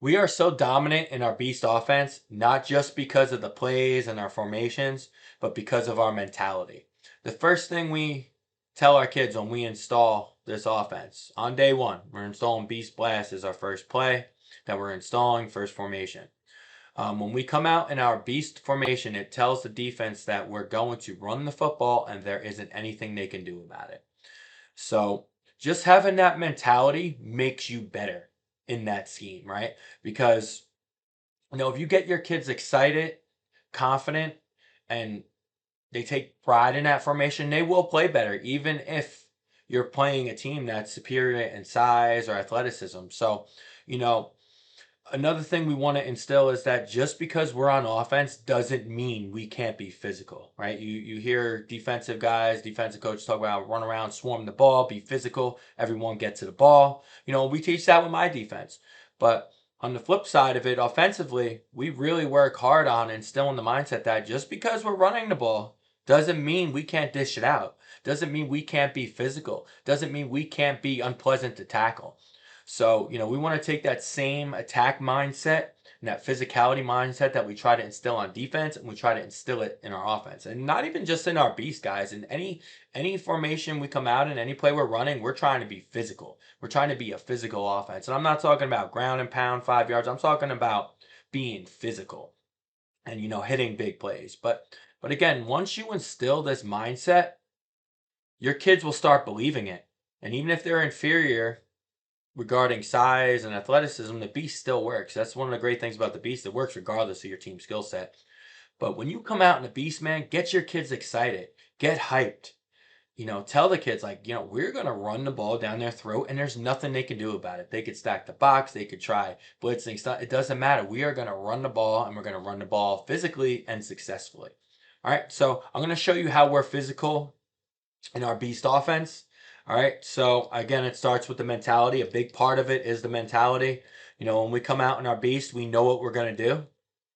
We are so dominant in our beast offense, not just because of the plays and our formations, but because of our mentality. The first thing we tell our kids when we install this offense on day one, we're installing Beast Blast as our first play that we're installing, first formation. When we come out in our beast formation, it tells the defense that we're going to run the football and there isn't anything they can do about it. So just having that mentality makes you better in that scheme, right? Because if you get your kids excited, confident, and they take pride in that formation, they will play better, even if you're playing a team that's superior in size or athleticism. So, you know, another thing we want to instill is that just because we're on offense doesn't mean we can't be physical, right? You hear defensive guys, defensive coaches talk about run around, swarm the ball, be physical, everyone get to the ball. We teach that with my defense. But on the flip side of it, offensively, we really work hard on instilling the mindset that just because we're running the ball doesn't mean we can't dish it out. Doesn't mean we can't be physical. Doesn't mean we can't be unpleasant to tackle. So, we want to take that same attack mindset and that physicality mindset that we try to instill on defense, and we try to instill it in our offense. And not even just in our beast guys. In any formation we come out in, any play we're running, we're trying to be physical. We're trying to be a physical offense. And I'm not talking about ground and pound 5 yards. I'm talking about being physical and hitting big plays. But again, once you instill this mindset, your kids will start believing it. And even if they're inferior regarding size and athleticism, the beast still works. That's one of the great things about the beast. It works regardless of your team skill set. But when you come out in the beast, man, get your kids excited. Get hyped. Tell the kids, like, we're going to run the ball down their throat and there's nothing they can do about it. They could stack the box. They could try blitzing stuff. It doesn't matter. We are going to run the ball, and we're going to run the ball physically and successfully. All right. So I'm going to show you how we're physical in our beast offense. All right. So again, it starts with the mentality. A big part of it is the mentality. When we come out in our beast, we know what we're going to do.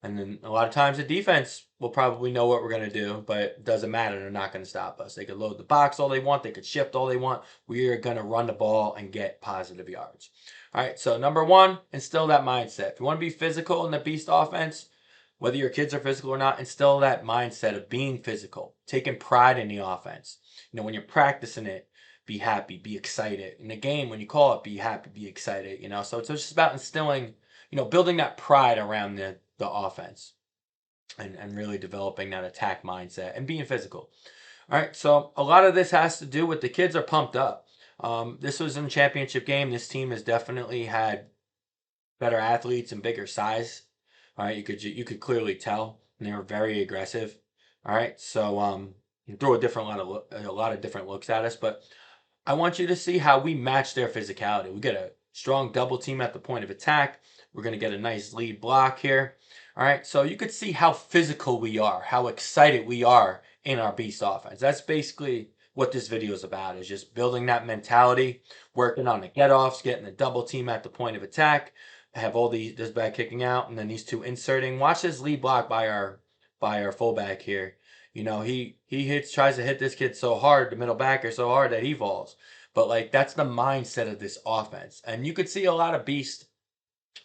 And then a lot of times the defense will probably know what we're going to do, but it doesn't matter. They're not going to stop us. They could load the box all they want. They could shift all they want. We are going to run the ball and get positive yards. All right. So number one, instill that mindset. If you want to be physical in the beast offense, whether your kids are physical or not, instill that mindset of being physical, taking pride in the offense. When you're practicing it, be happy, be excited. In the game, when you call it, be happy, be excited. So it's just about instilling, building that pride around the offense, and really developing that attack mindset and being physical. All right, so a lot of this has to do with the kids are pumped up. This was in a championship game. This team has definitely had better athletes and bigger size. All right, you could clearly tell, and they were very aggressive. All right, so you throw a lot of different looks at us, but I want you to see how we match their physicality. We get a strong double team at the point of attack. We're going to get a nice lead block here. All right, so you could see how physical we are, how excited we are in our beast offense. That's basically what this video is about, is just building that mentality, working on the get-offs, getting the double team at the point of attack, have all this back kicking out, and then these two inserting. Watch this lead block by our fullback here. He tries to hit this kid so hard, the middle backer so hard that he falls. But like, that's the mindset of this offense. And you could see a lot of beast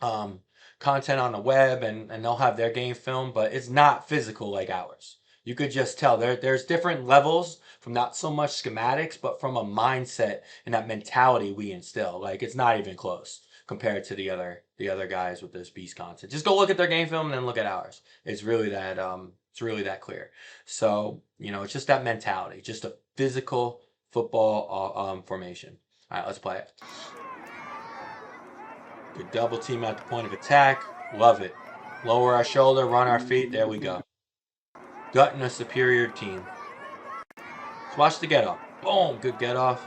content on the web, and they'll have their game film, but it's not physical like ours. You could just tell there's different levels, from not so much schematics, but from a mindset and that mentality we instill. Like, it's not even close compared to the other guys with this beast content. Just go look at their game film and then look at ours. It's really that clear. So it's just that mentality, just a physical football formation. All right, let's play it. Good double team at the point of attack. Love it. Lower our shoulder, run our feet. There we go. Gutting a superior team. Let's watch the get off. Boom, good get off.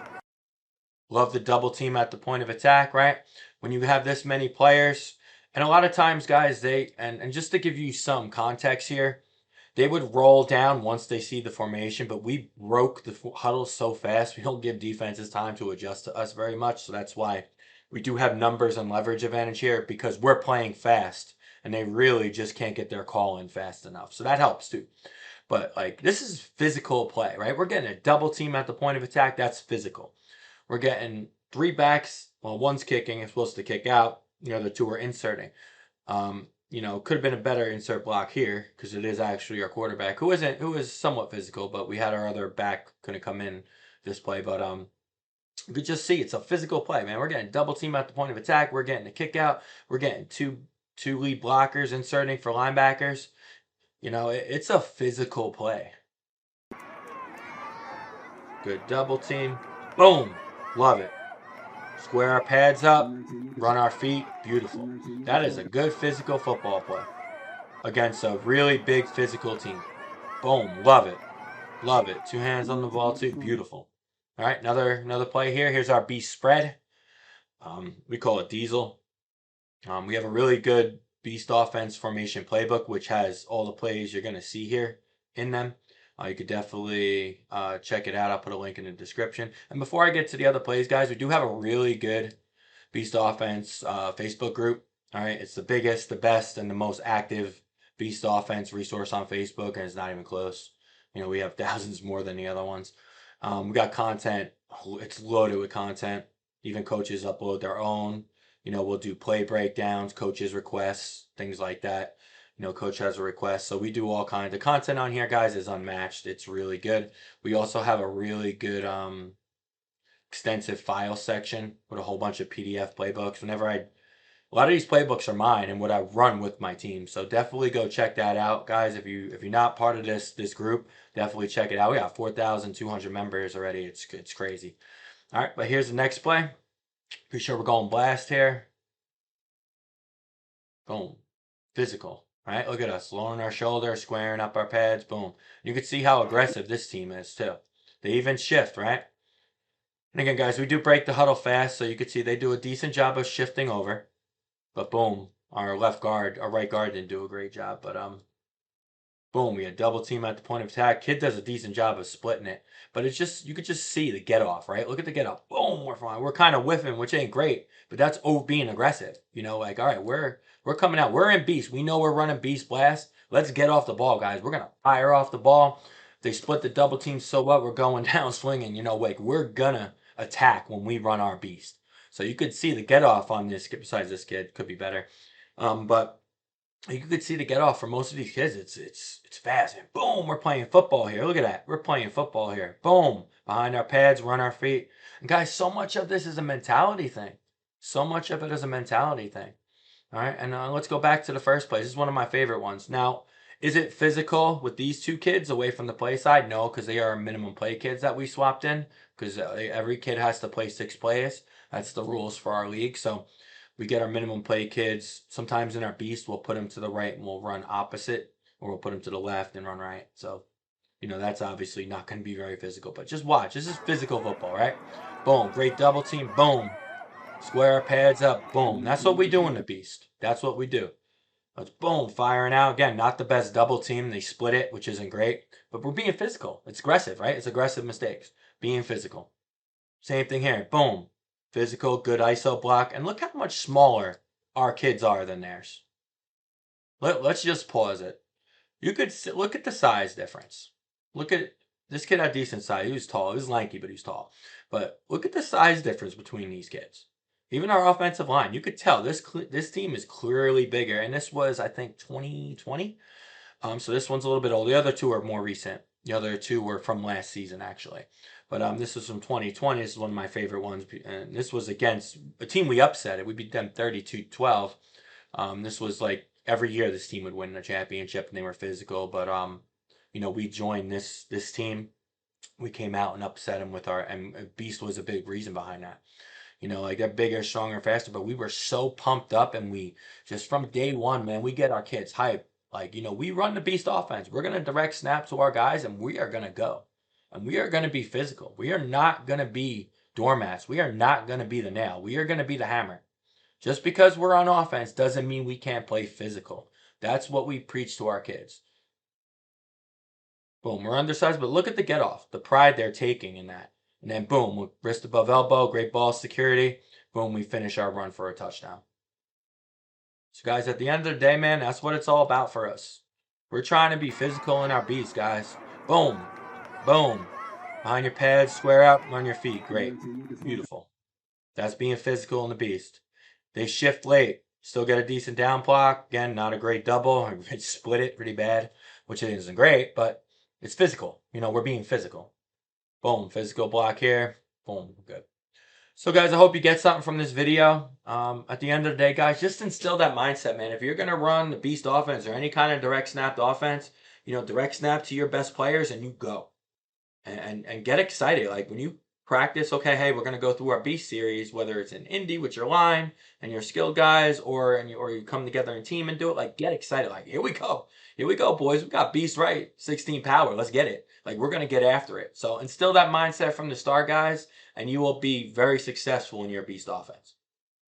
Love the double team at the point of attack, right? When you have this many players, and a lot of times, guys, and just to give you some context here, they would roll down once they see the formation, but we broke the huddle so fast, we don't give defenses time to adjust to us very much. So that's why we do have numbers and leverage advantage here, because we're playing fast and they really just can't get their call in fast enough. So that helps too. But like, this is physical play, right? We're getting a double team at the point of attack. That's physical. We're getting three backs. Well, one's kicking. It's supposed to kick out. The other two were inserting. Could have been a better insert block here because it is actually our quarterback who is somewhat physical, but we had our other back couldn't come in this play. But you could just see it's a physical play, man. We're getting double team at the point of attack. We're getting a kick out. We're getting two lead blockers inserting for linebackers. It's a physical play. Good double team. Boom. Love it. Square our pads up. Run our feet. Beautiful. That is a good physical football play against a really big physical team. Boom. Love it. Love it. Two hands on the ball too. Beautiful. All right, another play here. Here's our beast spread. We call it Diesel. We have a really good beast offense formation playbook, which has all the plays you're going to see here in them. You could definitely check it out. I'll put a link in the description. And before I get to the other plays, guys, we do have a really good beast offense Facebook group. All right, it's the biggest, the best, and the most active beast offense resource on Facebook, and it's not even close. We have thousands more than the other ones. We got content. It's loaded with content. Even coaches upload their own. We'll do play breakdowns, coaches' requests, things like that. Coach has a request. So we do all kinds of content on here, guys. Is unmatched. It's really good. We also have a really good extensive file section with a whole bunch of PDF playbooks. A lot of these playbooks are mine and what I run with my team. So definitely go check that out, guys. If you're not part of this group, definitely check it out. We got 4,200 members already. It's crazy. All right, but here's the next play. Pretty sure we're going blast here. Boom. Physical. Right? Look at us. Lowering our shoulder, squaring up our pads. Boom. You can see how aggressive this team is, too. They even shift, right? And again, guys, we do break the huddle fast, so you can see they do a decent job of shifting over. But boom, our right guard didn't do a great job. But boom, we had double team at the point of attack. Kid does a decent job of splitting it. But you could just see the get off, right? Look at the get off. Boom, we're fine. We're kind of whiffing, which ain't great. But that's being aggressive. All right, we're coming out. We're in beast. We know we're running beast blast. Let's get off the ball, guys. We're gonna fire off the ball. They split the double team, so what? We're going down swinging. We're gonna attack when we run our beast. So you could see the get off on this. Besides this kid, could be better. But you could see the get off for most of these kids. It's fast. And boom, we're playing football here. Look at that. We're playing football here. Boom, behind our pads, run our feet. And guys, so much of this is a mentality thing. So much of it is a mentality thing. All right, and let's go back to the first play. This is one of my favorite ones. Now, is it physical with these two kids away from the play side? No, because they are minimum play kids that we swapped in. Because every kid has to play 6 plays. That's the rules for our league. So we get our minimum play kids. Sometimes in our beast, we'll put them to the right and we'll run opposite, or we'll put them to the left and run right. So, that's obviously not going to be very physical. But just watch. This is physical football, right? Boom. Great double team. Boom. Square our pads up. Boom. That's what we do in the beast. That's what we do. Let's boom. Firing out. Again, not the best double team. They split it, which isn't great. But we're being physical. It's aggressive, right? It's aggressive mistakes. Being physical. Same thing here. Boom. Physical, good ISO block. And look how much smaller our kids are than theirs. Let's just pause it. You could look at the size difference. Look at this kid had decent size. He was tall. He was lanky, but he was tall. But look at the size difference between these kids. Even our offensive line, you could tell this team is clearly bigger. And this was, I think, 2020. So this one's a little bit old. The other two are more recent. The other two were from last season, actually. But this is from 2020. This is one of my favorite ones. And this was against a team we upset. We beat them 32-12. This was like every year this team would win a championship, and they were physical. But we joined this team. We came out and upset them and Beast was a big reason behind that. They're bigger, stronger, faster. But we were so pumped up, and we just from day one, man, we get our kids hyped. We run the beast offense. We're going to direct snap to our guys, and we are going to go. And we are going to be physical. We are not going to be doormats. We are not going to be the nail. We are going to be the hammer. Just because we're on offense doesn't mean we can't play physical. That's what we preach to our kids. Boom, we're undersized, but look at the get off. The pride they're taking in that. And then boom, wrist above elbow, great ball security. Boom, we finish our run for a touchdown. So guys, at the end of the day, man, that's what it's all about for us. We're trying to be physical in our beats, guys. Boom. Boom. Behind your pads, square out, on your feet. Great. Beautiful. That's being physical in the beast. They shift late. Still get a decent down block. Again, not a great double. I split it pretty bad, which isn't great, but it's physical. We're being physical. Boom, physical block here. Boom, good. So guys, I hope you get something from this video. At the end of the day, guys, just instill that mindset, man. If you're going to run the beast offense or any kind of direct snapped offense, direct snap to your best players and you go. And get excited. Like when you practice, okay, hey, we're going to go through our beast series, whether it's in Indy with your line and your skilled guys or you come together in team and do it, like get excited. Like, here we go. Here we go, boys. We got beast right. 16 power. Let's get it. Like we're going to get after it. So instill that mindset from the start, guys, and you will be very successful in your beast offense.